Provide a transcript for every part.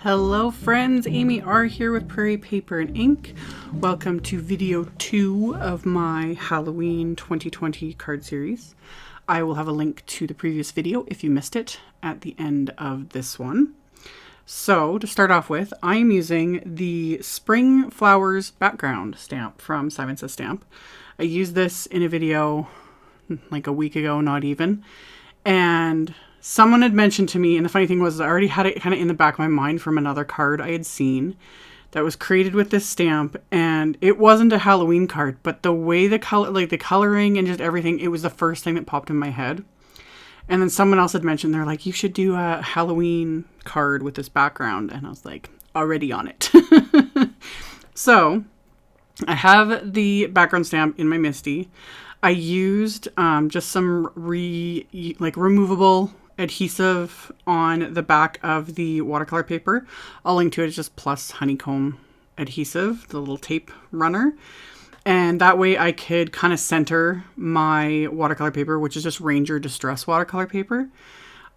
Hello friends, AmyR here with Prairie Paper and Ink. Welcome to video 2 of my Halloween 2020 card series. I will have a link to the previous video if you missed it at the end of this one. So to start off with, I am using the Spring Flowers Background stamp from Simon Says Stamp. I used this in a video like a week ago, not even, and someone had mentioned to me, and the funny thing was I already had it kind of in the back of my mind from another card I had seen that was created with this stamp, and it wasn't a Halloween card, but the way the color, like the coloring and just everything, it was the first thing that popped in my head. And then someone else had mentioned, they're like, you should do a Halloween card with this background, and I was like, already on it. So I have the background stamp in my MISTI. I used just some removable adhesive on the back of the watercolor paper. I'll link to it. It's just plus honeycomb adhesive, the little tape runner. And that way I could kind of center my watercolor paper, which is just Ranger Distress watercolor paper.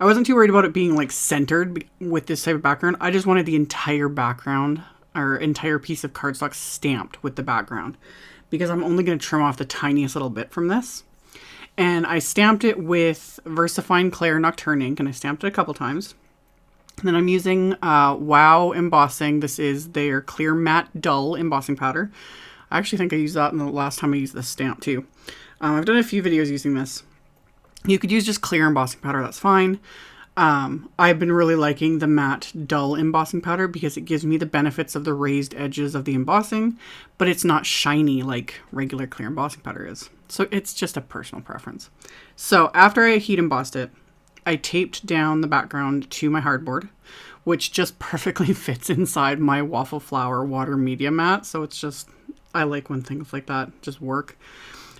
I wasn't too worried about it being like centered with this type of background. I just wanted the entire background or entire piece of cardstock stamped with the background, because I'm only going to trim off the tiniest little bit from this. And I stamped it with VersaFine Clair Nocturne ink, and I stamped it a couple times. And then I'm using WOW embossing. This is their clear matte dull embossing powder. I actually think I used that in the last time I used this stamp too. I've done a few videos using this. You could use just clear embossing powder, that's fine. I've been really liking the matte dull embossing powder because it gives me the benefits of the raised edges of the embossing, but it's not shiny like regular clear embossing powder is. So it's just a personal preference. So after I heat embossed it, I taped down the background to my hardboard, which just perfectly fits inside my Waffle Flower water media mat. So it's just, I like when things like that just work.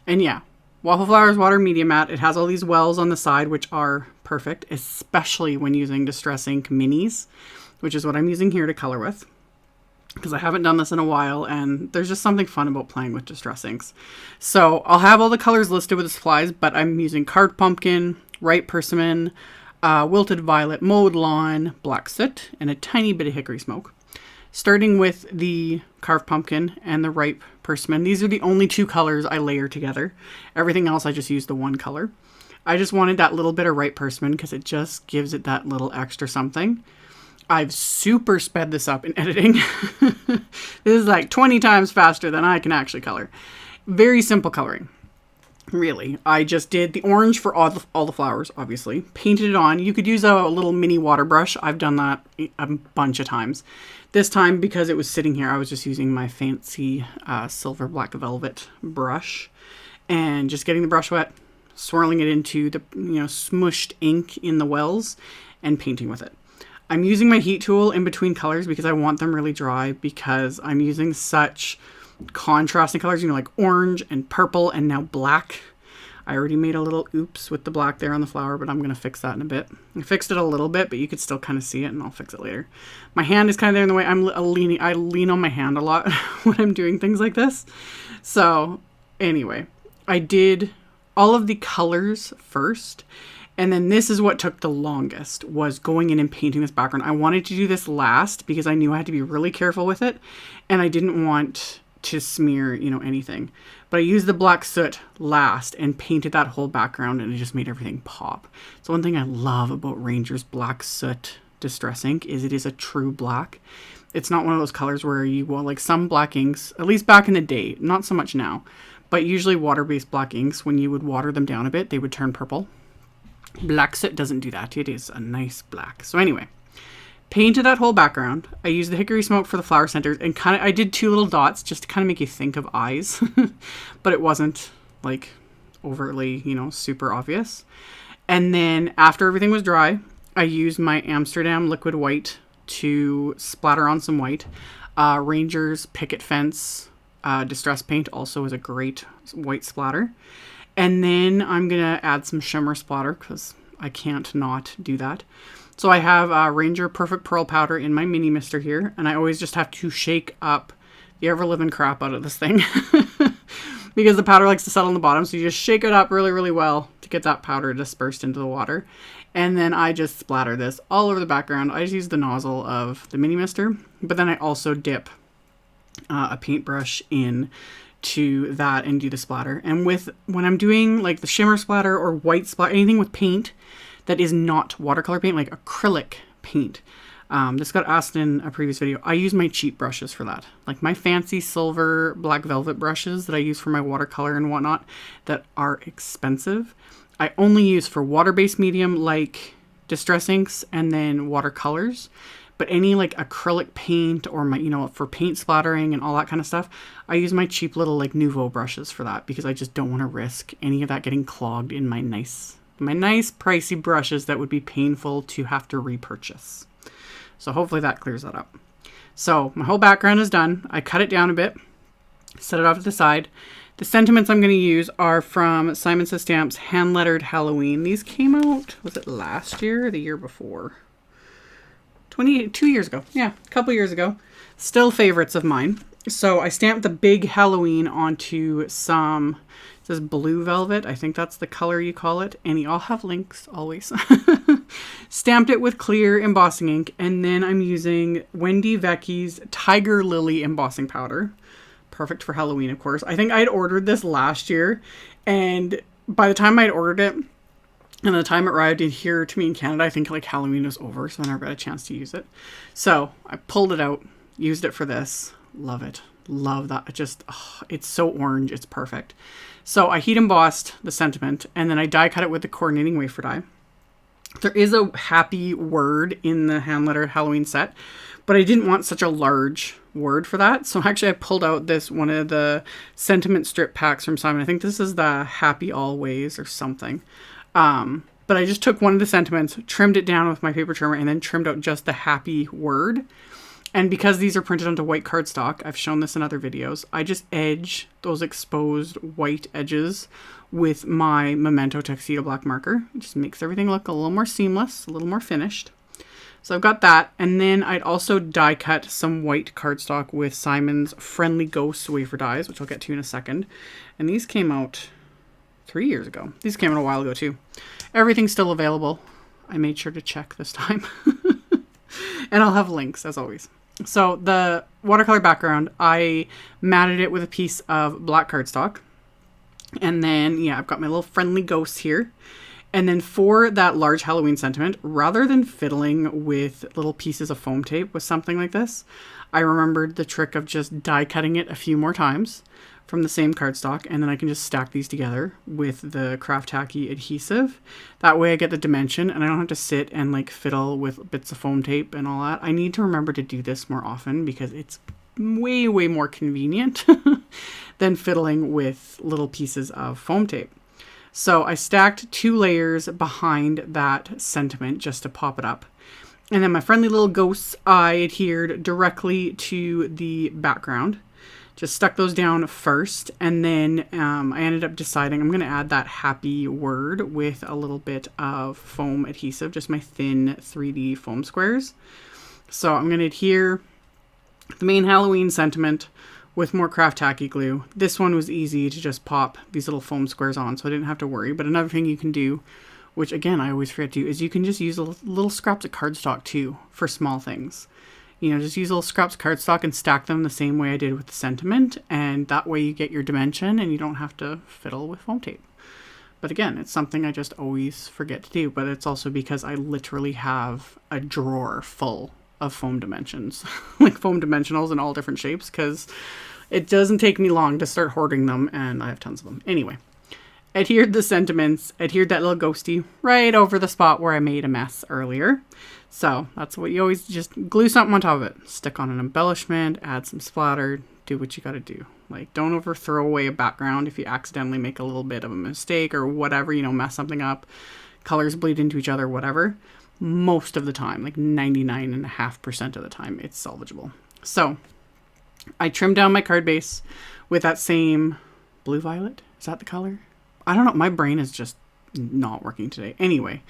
And yeah, Waffle Flower's water media mat, it has all these wells on the side, which are perfect, especially when using Distress Ink minis, which is what I'm using here to color with, because I haven't done this in a while, and there's just something fun about playing with Distress Inks. So I'll have all the colors listed with the supplies, but I'm using Carved Pumpkin, Ripe Persimmon, Wilted Violet, Mowed Lawn, Black Soot, and a tiny bit of Hickory Smoke. Starting with the Carved Pumpkin and the Ripe Persimmon, these are the only two colors I layer together. Everything else I just use the one color. I just wanted that little bit of Ripe Persimmon because it just gives it that little extra something. I've super sped this up in editing. This is like 20 times faster than I can actually color. Very simple coloring, really. I just did the orange for all the flowers, obviously. Painted it on. You could use a little mini water brush. I've done that a bunch of times. This time, because it was sitting here, I was just using my fancy silver black velvet brush and just getting the brush wet, swirling it into the smushed ink in the wells and painting with it. I'm using my heat tool in between colors because I want them really dry, because I'm using such contrasting colors, like orange and purple and now black. I already made a little oops with the black there on the flower, but I'm going to fix that in a bit. I fixed it a little bit, but you could still kind of see it, and I'll fix it later. My hand is kind of there in the way. I lean on my hand a lot when I'm doing things like this. So anyway, I did all of the colors first, and then this is what took the longest, was going in and painting this background. I wanted to do this last because I knew I had to be really careful with it, and I didn't want to smear, anything. But I used the Black Soot last and painted that whole background, and it just made everything pop. So one thing I love about Ranger's Black Soot Distress Ink is it is a true black. It's not one of those colors where you will, like some black inks, at least back in the day, not so much now, but usually water-based black inks, when you would water them down a bit, they would turn purple. Black Soot doesn't do that. It is a nice black. So anyway, painted that whole background. I used the Hickory Smoke for the flower centers, and I did two little dots just to kind of make you think of eyes, but it wasn't like overtly, super obvious. And then after everything was dry, I used my Amsterdam liquid white to splatter on some white. Ranger's Picket Fence Distress Paint also is a great white splatter. And then I'm going to add some shimmer splatter because I can't not do that. So I have Ranger Perfect Pearl Powder in my mini mister here, and I always just have to shake up the ever-living crap out of this thing because the powder likes to settle on the bottom. So you just shake it up really, really well to get that powder dispersed into the water. And then I just splatter this all over the background. I just use the nozzle of the mini mister, but then I also dip a paintbrush in to that and do the splatter. And when I'm doing like the shimmer splatter or white splatter, anything with paint that is not watercolor paint, like acrylic paint. This got asked in a previous video. I use my cheap brushes for that. Like my fancy silver black velvet brushes that I use for my watercolor and whatnot that are expensive. I only use for water-based medium like Distress Inks and then watercolors. But any like acrylic paint or my, for paint splattering and all that kind of stuff, I use my cheap little like Nouveau brushes for that because I just don't want to risk any of that getting clogged in my nice pricey brushes that would be painful to have to repurchase. So hopefully that clears that up. So my whole background is done. I cut it down a bit, set it off to the side. The sentiments I'm going to use are from Simon Says Stamp's Handlettered Halloween. These came out, was it last year or the year before? 2 years ago. Yeah, a couple years ago. Still favorites of mine. So I stamped the big Halloween onto some, it says blue velvet. I think that's the color you call it. And I'll have links always. Stamped it with clear embossing ink. And then I'm using Wendy Vecchi's Tiger Lily embossing powder. Perfect for Halloween, of course. I think I'd ordered this last year. And by the time I'd ordered it, and the time it arrived in here to me in Canada, I think like Halloween was over, so I never got a chance to use it. So I pulled it out, used it for this. Love it. Love that. It's so orange. It's perfect. So I heat embossed the sentiment, and then I die cut it with the coordinating wafer die. There is a happy word in the Handlettered Halloween set, but I didn't want such a large word for that. So actually I pulled out one of the sentiment strip packs from Simon. I think this is the Happy Always or something. But I just took one of the sentiments, trimmed it down with my paper trimmer, and then trimmed out just the happy word. And because these are printed onto white cardstock, I've shown this in other videos, I just edge those exposed white edges with my Memento Tuxedo black marker. It just makes everything look a little more seamless, a little more finished. So I've got that. And then I'd also die cut some white cardstock with Simon's Friendly Ghost wafer dies, which I'll get to in a second. And these came out 3 years ago. These came out a while ago too. Everything's still available. I made sure to check this time. And I'll have links as always. So the watercolor background, I matted it with a piece of black cardstock. And then, yeah, I've got my little friendly ghosts here. And then for that large Halloween sentiment, rather than fiddling with little pieces of foam tape with something like this, I remembered the trick of just die cutting it a few more times from the same cardstock, and then I can just stack these together with the Craft Tacky adhesive. That way I get the dimension and I don't have to sit and like fiddle with bits of foam tape and all that. I need to remember to do this more often because it's way, way more convenient than fiddling with little pieces of foam tape. So I stacked 2 layers behind that sentiment just to pop it up. And then my friendly little ghosts, I adhered directly to the background. Just stuck those down first, and then I ended up deciding I'm going to add that happy word with a little bit of foam adhesive, just my thin 3D foam squares. So I'm going to adhere the main Halloween sentiment with more Craft Tacky glue. This one was easy to just pop these little foam squares on, so I didn't have to worry. But another thing you can do, which again I always forget to do, is you can just use little scraps of cardstock too for small things. Just use little scraps of cardstock and stack them the same way I did with the sentiment, and that way you get your dimension and you don't have to fiddle with foam tape. But again, it's something I just always forget to do, but it's also because I literally have a drawer full of foam dimensions, like foam dimensionals in all different shapes, because it doesn't take me long to start hoarding them, and I have tons of them. Anyway, adhered the sentiments, adhered that little ghosty right over the spot where I made a mess earlier. So that's what you always just glue something on top of it. Stick on an embellishment, add some splatter, do what you got to do. Like, don't overthrow away a background if you accidentally make a little bit of a mistake or whatever, mess something up. Colors bleed into each other, whatever. Most of the time, like 99.5% of the time, it's salvageable. So I trimmed down my card base with that same blue violet. Is that the color? I don't know. My brain is just not working today. Anyway,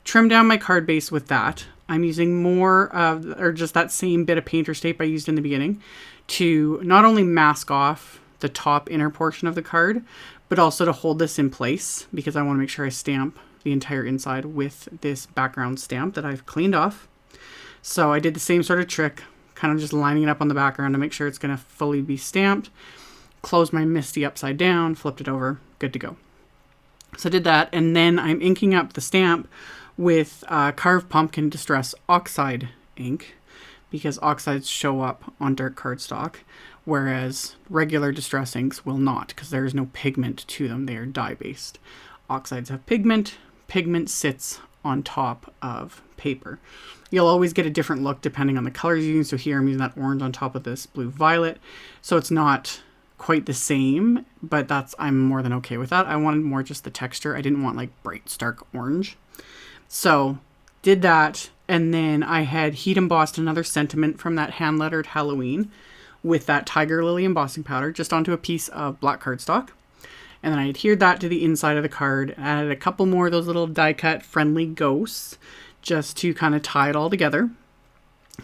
trim down my card base with that. I'm using more of, or just that same bit of painter's tape I used in the beginning to not only mask off the top inner portion of the card, but also to hold this in place because I want to make sure I stamp the entire inside with this background stamp that I've cleaned off. So I did the same sort of trick, kind of just lining it up on the background to make sure it's going to fully be stamped. Closed my MISTI upside down, flipped it over, good to go. So I did that, and then I'm inking up the stamp with Carved Pumpkin Distress Oxide ink, because oxides show up on dark cardstock, whereas regular distress inks will not, because there is no pigment to them. They are dye-based. Oxides have pigment. Pigment sits on top of paper. You'll always get a different look depending on the colors you use. So here I'm using that orange on top of this blue violet. So it's not quite the same, but I'm more than okay with that. I wanted more just the texture. I didn't want like bright, stark orange. So did that, and then I had heat embossed another sentiment from that Handlettered Halloween with that Tiger Lily embossing powder just onto a piece of black cardstock. And then I adhered that to the inside of the card, added a couple more of those little die cut friendly ghosts just to kind of tie it all together.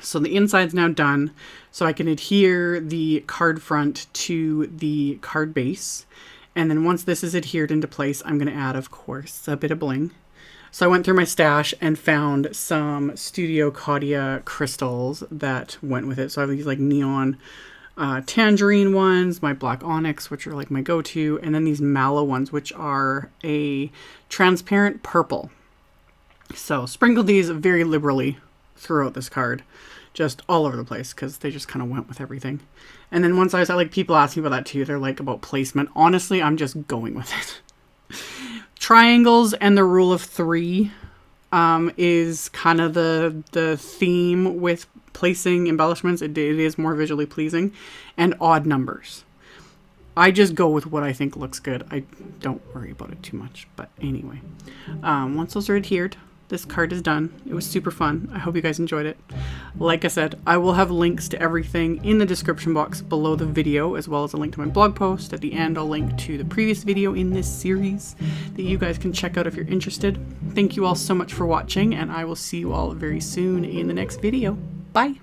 So the inside's now done, so I can adhere the card front to the card base. And then once this is adhered into place, I'm going to add, of course, a bit of bling. So I went through my stash and found some Studio Caudia crystals that went with it. So I have these like neon tangerine ones, my black onyx, which are like my go-to, and then these mallow ones, which are a transparent purple. So sprinkled these very liberally throughout this card, just all over the place, because they just kind of went with everything. And then once I was like, people ask me about that too. They're like about placement. Honestly, I'm just going with it. Triangles and the rule of 3 is kind of the theme with placing embellishments. It is more visually pleasing, and odd numbers. I just go with what I think looks good. I don't worry about it too much. But anyway, once those are adhered, this card is done. It was super fun. I hope you guys enjoyed it. Like I said, I will have links to everything in the description box below the video, as well as a link to my blog post. At the end, I'll link to the previous video in this series that you guys can check out if you're interested. Thank you all so much for watching, and I will see you all very soon in the next video. Bye!